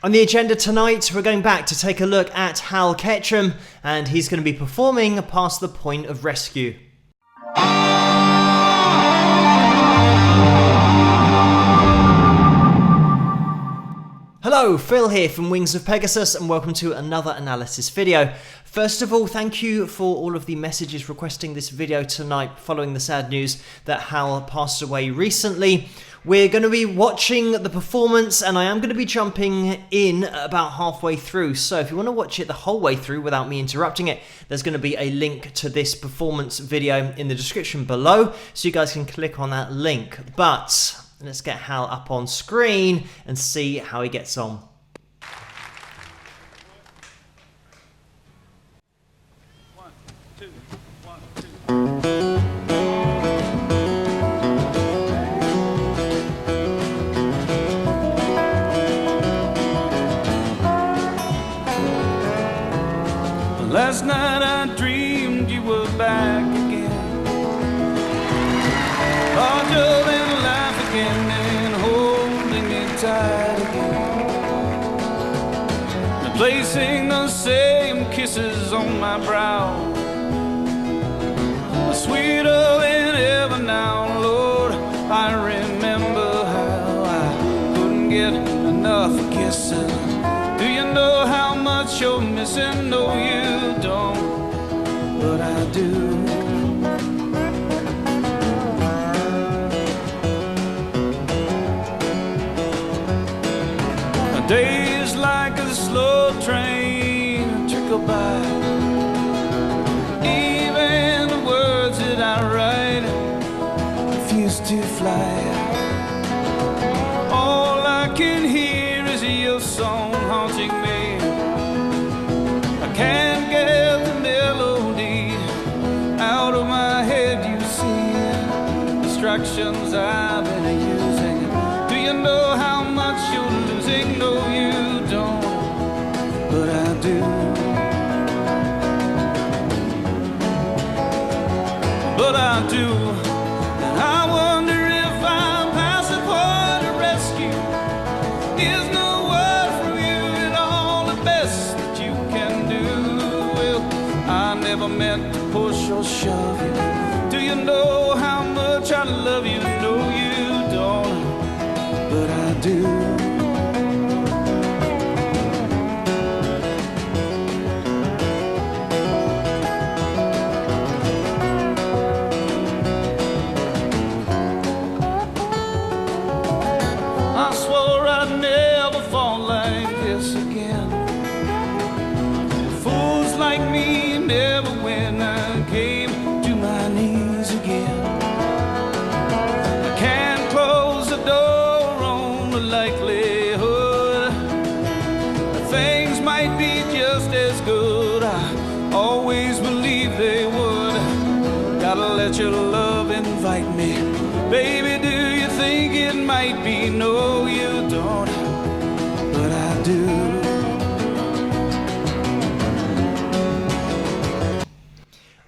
On the agenda tonight, we're going back to take a look at Hal Ketchum, and he's going to be performing Past the Point of Rescue. Hello, Phil here from Wings of Pegasus, and welcome to another analysis video. First of all, thank you for all of the messages requesting this video tonight following the sad news that Hal passed away recently. We're going to be watching the performance, and I am going to be jumping in about halfway through. So if you want to watch it the whole way through without me interrupting it, there's going to be a link to this performance video in the description below, so you guys can click on that link. But let's get Hal up on screen and see how he gets on. One, two. Last night I dreamed you were back again, larger than life again, and holding me tight again, and placing the same kisses on my brow, sweeter than ever now. Lord, I remember how I couldn't get enough of kissing. Do you know how much you're missing? No, you don't, but I do. A day is like a slow train trickle by. Even the words that I write refuse to fly. All I can hear is your song haunting me. I can't get the melody out of my head, you see. Distractions I've been using. Do you know how much you're losing? No, you don't, but I do. But I do. And I wonder if I'm past the point of rescue. Is no word from you at all the best that you can do? Well, I never meant to push or shove you. Do you know how much I love you? No, you don't, but I do. I swore I'd never fall like this again. Fools like me never win. I came to my knees again. I can't close the door on the likelihood that things might be just as good. I always believed they would. Gotta let your love invite me. Baby, do you think it might be? No, you don't, but I do.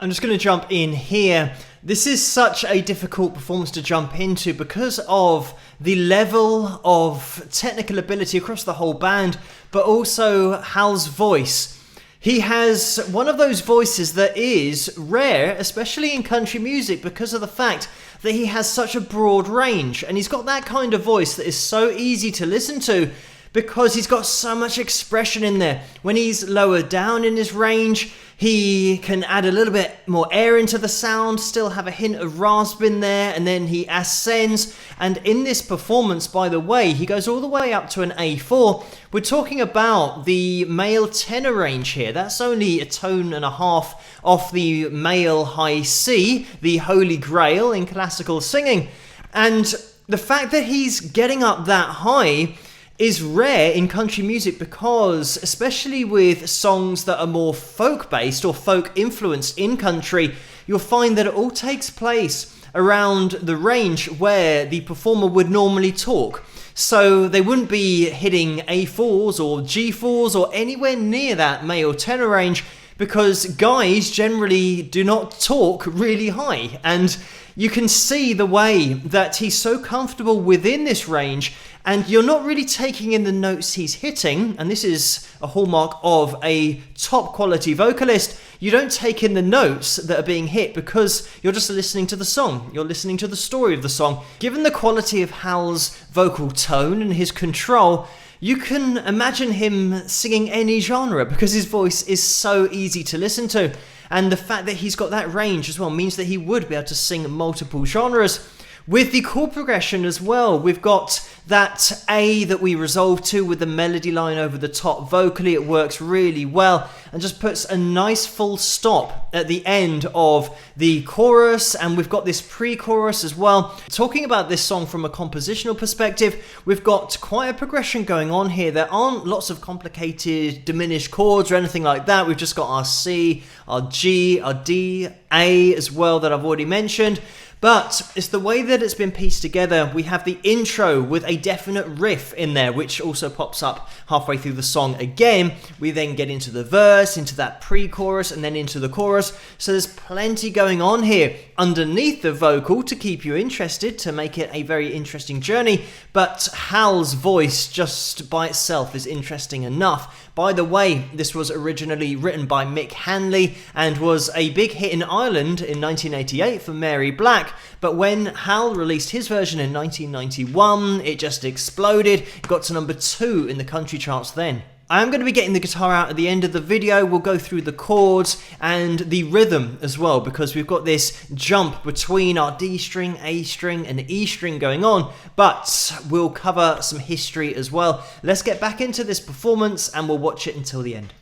I'm just going to jump in here. This is such a difficult performance to jump into because of the level of technical ability across the whole band, but also Hal's voice. He has one of those voices that is rare, especially in country music, because of the fact that he has such a broad range, and he's got that kind of voice that is so easy to listen to because he's got so much expression in there. When he's lower down in his range, he can add a little bit more air into the sound, still have a hint of rasp in there, and then he ascends. And in this performance, by the way, he goes all the way up to an A4. We're talking about the male tenor range here. That's only a tone and a half off the male high C, the holy grail in classical singing. And the fact that he's getting up that high is rare in country music because, especially with songs that are more folk-based or folk-influenced in country, you'll find that it all takes place around the range where the performer would normally talk. So they wouldn't be hitting A4s or G4s or anywhere near that male tenor range because guys generally do not talk really high. And you can see the way that he's so comfortable within this range and you're not really taking in the notes he's hitting, and this is a hallmark of a top quality vocalist. You don't take in the notes that are being hit because you're just listening to the song. You're listening to the story of the song. Given the quality of Hal's vocal tone and his control, you can imagine him singing any genre because his voice is so easy to listen to. And the fact that he's got that range as well means that he would be able to sing multiple genres. With the chord progression as well, we've got that A that we resolve to with the melody line over the top vocally. It works really well and just puts a nice full stop at the end of the chorus, and we've got this pre-chorus as well. Talking about this song from a compositional perspective, we've got quite a progression going on here. There aren't lots of complicated diminished chords or anything like that. We've just got our C, our G, our D, A as well that I've already mentioned. But it's the way that it's been pieced together. We have the intro with a definite riff in there, which also pops up halfway through the song again. We then get into the verse, into that pre-chorus, and then into the chorus. So there's plenty going on here underneath the vocal to keep you interested, to make it a very interesting journey. But Hal's voice just by itself is interesting enough. By the way, this was originally written by Mick Hanley and was a big hit in Ireland in 1988 for Mary Black. But when Hal released his version in 1991, it just exploded. It got to number 2 in the country charts then. I am going to be getting the guitar out at the end of the video. We'll go through the chords and the rhythm as well, because we've got this jump between our D string, A string and E string going on, but we'll cover some history as well. Let's get back into this performance and we'll watch it until the end.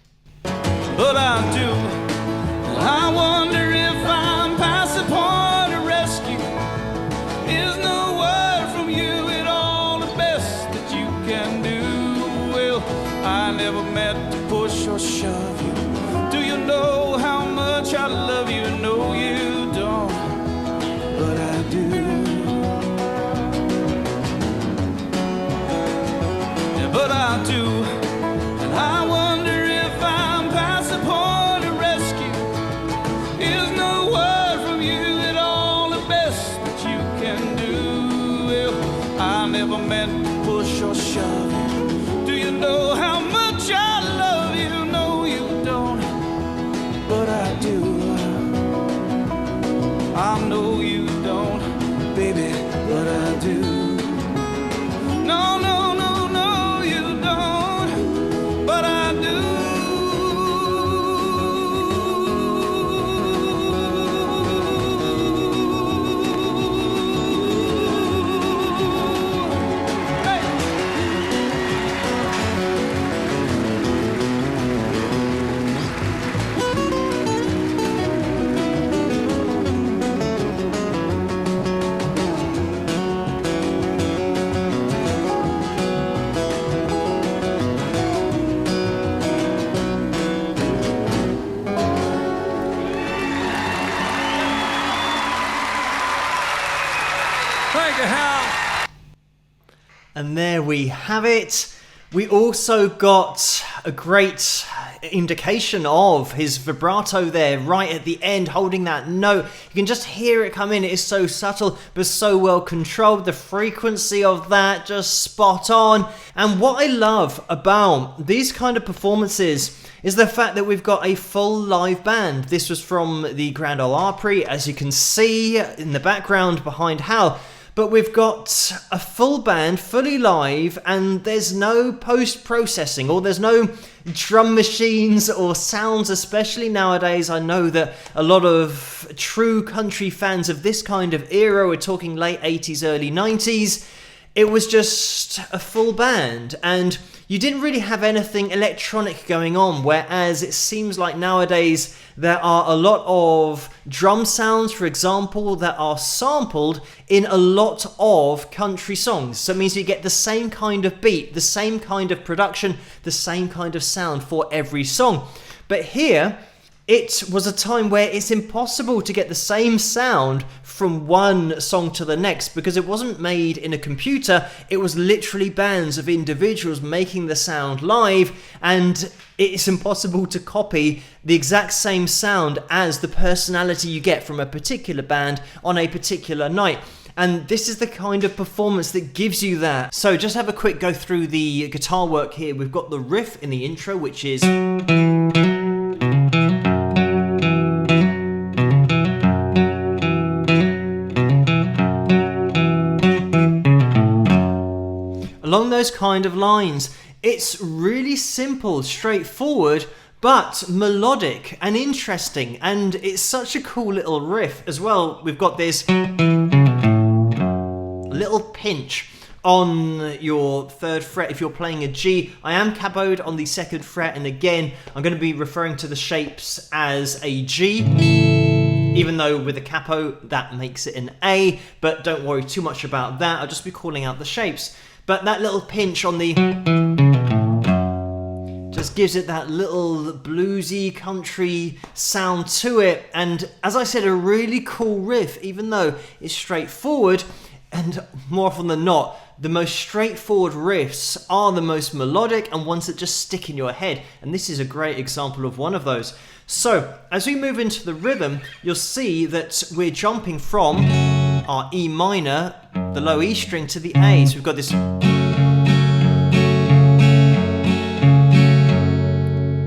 But I wonder if I'm past the point of rescue. Is no word from you at all the best that you can do? Well, I never meant to push or shove you. Do you know how much I love you? No, you don't, but I do. Yeah, but I do, and I wonder if I'm past the point of rescue. Is no word from you at all the best that you can do? Well, I never meant to push or shove you. Do you know how much I love you? No, you don't, but I do. I know you don't, baby, but I do. No, no, no, no, you don't, but I do. Thank you, Hal. And there we have it. We also got a great indication of his vibrato there right at the end, holding that note. You can just hear it come in. It is so subtle but so well controlled. The frequency of that just spot on. And what I love about these kind of performances is the fact that we've got a full live band. This was from the Grand Ole Opry, as you can see in the background behind Hal. But we've got a full band, fully live, and there's no post-processing, or there's no drum machines or sounds, especially nowadays. I know that a lot of true country fans of this kind of era, we're talking late 80s, early 90s, it was just a full band, and you didn't really have anything electronic going on, whereas it seems like nowadays there are a lot of drum sounds, for example, that are sampled in a lot of country songs. So it means you get the same kind of beat, the same kind of production, the same kind of sound for every song. But here, it was a time where it's impossible to get the same sound from one song to the next because it wasn't made in a computer. It was literally bands of individuals making the sound live, and it's impossible to copy the exact same sound as the personality you get from a particular band on a particular night. And this is the kind of performance that gives you that. So just have a quick go through the guitar work here. We've got the riff in the intro, which is... along those kind of lines. It's really simple, straightforward, but melodic and interesting, and it's such a cool little riff as well. We've got this little pinch on your 3rd fret if you're playing a G. I am capoed on the 2nd fret, and again, I'm going to be referring to the shapes as a G, even though with a capo that makes it an A, but don't worry too much about that. I'll just be calling out the shapes. But that little pinch on the just gives it that little bluesy country sound to it. And as I said, a really cool riff, even though it's straightforward. And more often than not, the most straightforward riffs are the most melodic and ones that just stick in your head. And this is a great example of one of those. So as we move into the rhythm, you'll see that we're jumping from our E minor, the low E string, to the A. So we've got this.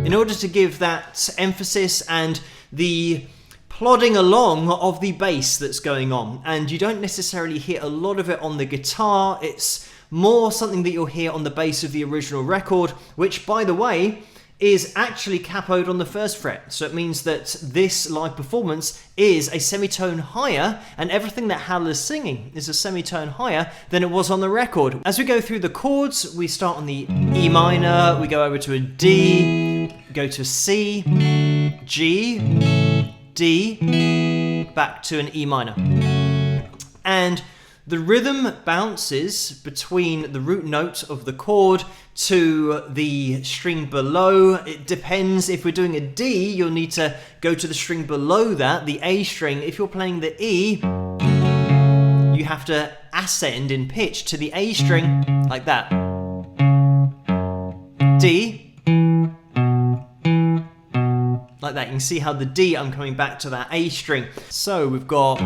In order to give that emphasis and the plodding along of the bass that's going on, and you don't necessarily hear a lot of it on the guitar, it's more something that you'll hear on the bass of the original record, which, by the way, is actually capoed on the 1st fret. So it means that this live performance is a semitone higher, and everything that Hal is singing is a semitone higher than it was on the record. As we go through the chords, we start on the E minor, we go over to a D, go to C, G, D, back to an E minor. And the rhythm bounces between the root note of the chord to the string below. It depends. If we're doing a D, you'll need to go to the string below that, the A string. If you're playing the E, you have to ascend in pitch to the A string, like that. D, like that. You can see how the D, I'm coming back to that A string. So we've got...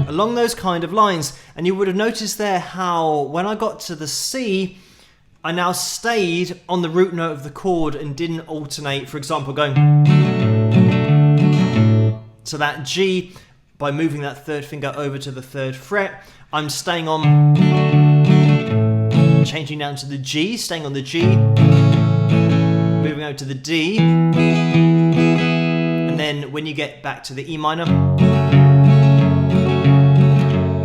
along those kind of lines. And you would have noticed there how when I got to the C, I now stayed on the root note of the chord and didn't alternate, for example, going to that G. By moving that 3rd finger over to the 3rd fret, I'm staying on, changing down to the G, staying on the G, moving over to the D, and then when you get back to the E minor,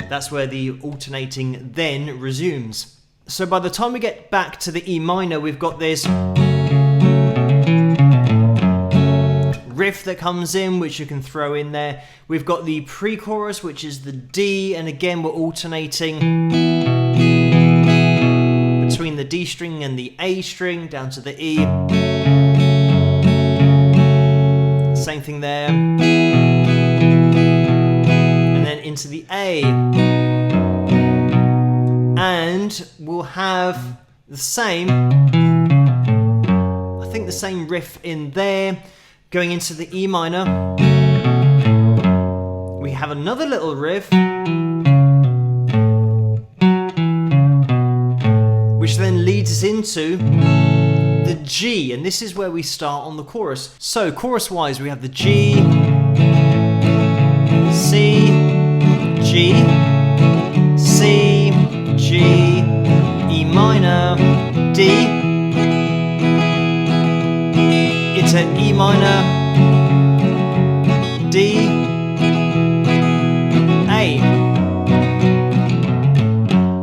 that's where the alternating then resumes. So by the time we get back to the E minor, we've got this riff that comes in, which you can throw in there. We've got the pre-chorus, which is the D, and again we're alternating between the D string and the A string down to the E. Same thing there. And then into the A. And we'll have the same, I think the same riff in there. Going into the E minor, we have another little riff, which then leads us into the G, and this is where we start on the chorus. So chorus-wise, we have the G, C, G, C, G, E minor, D, into E minor, D, A.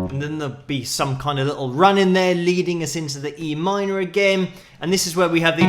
And then there'll be some kind of little run in there leading us into the E minor again. And this is where we have the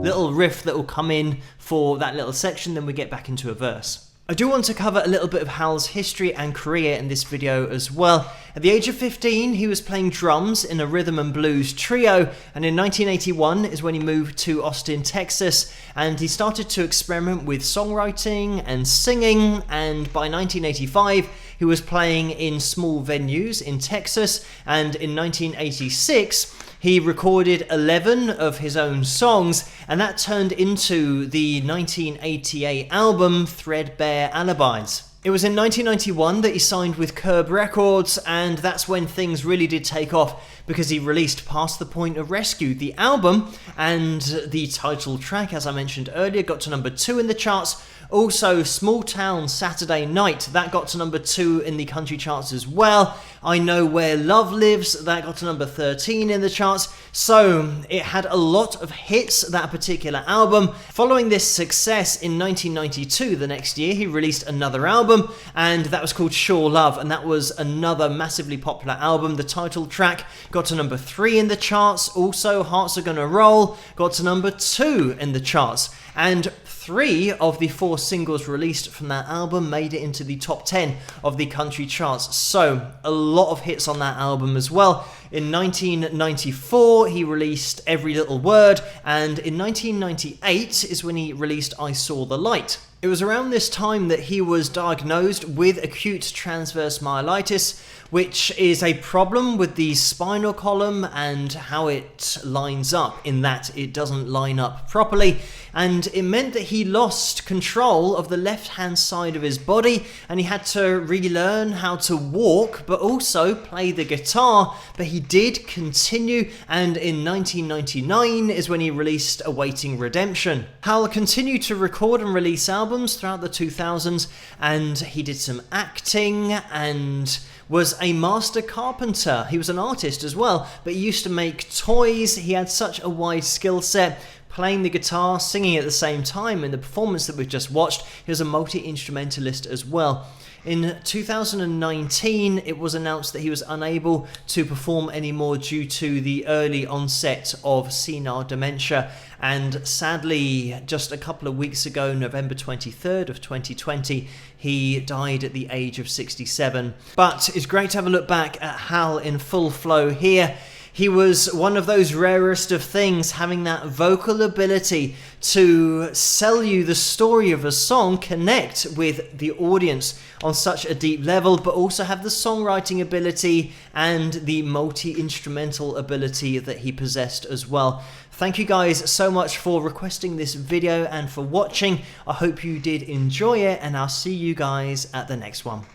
little riff that will come in for that little section, then we get back into a verse. I do want to cover a little bit of Hal's history and career in this video as well. At the age of 15, he was playing drums in a rhythm and blues trio, and in 1981 is when he moved to Austin, Texas, and he started to experiment with songwriting and singing, and by 1985, He was playing in small venues in Texas, and in 1986 he recorded 11 of his own songs, and that turned into the 1988 album Threadbare Alibis. It was in 1991 that he signed with Curb Records, and that's when things really did take off, because he released Past the Point of Rescue. The album and the title track, as I mentioned earlier, got to number 2 in the charts. Also, Small Town Saturday Night, that got to number 2 in the country charts as well. I Know Where Love Lives, that got to number 13 in the charts. So it had a lot of hits, that particular album. Following this success, in 1992, the next year, he released another album, and that was called Sure Love, and that was another massively popular album. The title track got to number 3 in the charts. Also, Hearts Are Gonna Roll got to number 2 in the charts. And 3 of the 4 singles released from that album made it into the top 10 of the country charts. So, a lot of hits on that album as well. In 1994, he released Every Little Word, and in 1998 is when he released I Saw the Light. It was around this time that he was diagnosed with acute transverse myelitis, which is a problem with the spinal column and how it lines up, in that it doesn't line up properly, and it meant that he lost control of the left-hand side of his body, and he had to relearn how to walk but also play the guitar. But he did continue, and in 1999 is when he released Awaiting Redemption. Hal continued to record and release albums throughout the 2000s, and he did some acting and was a master carpenter. He was an artist as well, but he used to make toys. He had such a wide skill set, playing the guitar, singing at the same time. In the performance that we've just watched, he was a multi-instrumentalist as well. In 2019, it was announced that he was unable to perform anymore due to the early onset of senile dementia, and sadly, just a couple of weeks ago, November 23rd of 2020, he died at the age of 67. But it's great to have a look back at Hal in full flow here. He was one of those rarest of things, having that vocal ability to sell you the story of a song, connect with the audience on such a deep level, but also have the songwriting ability and the multi-instrumental ability that he possessed as well. Thank you guys so much for requesting this video and for watching. I hope you did enjoy it, and I'll see you guys at the next one.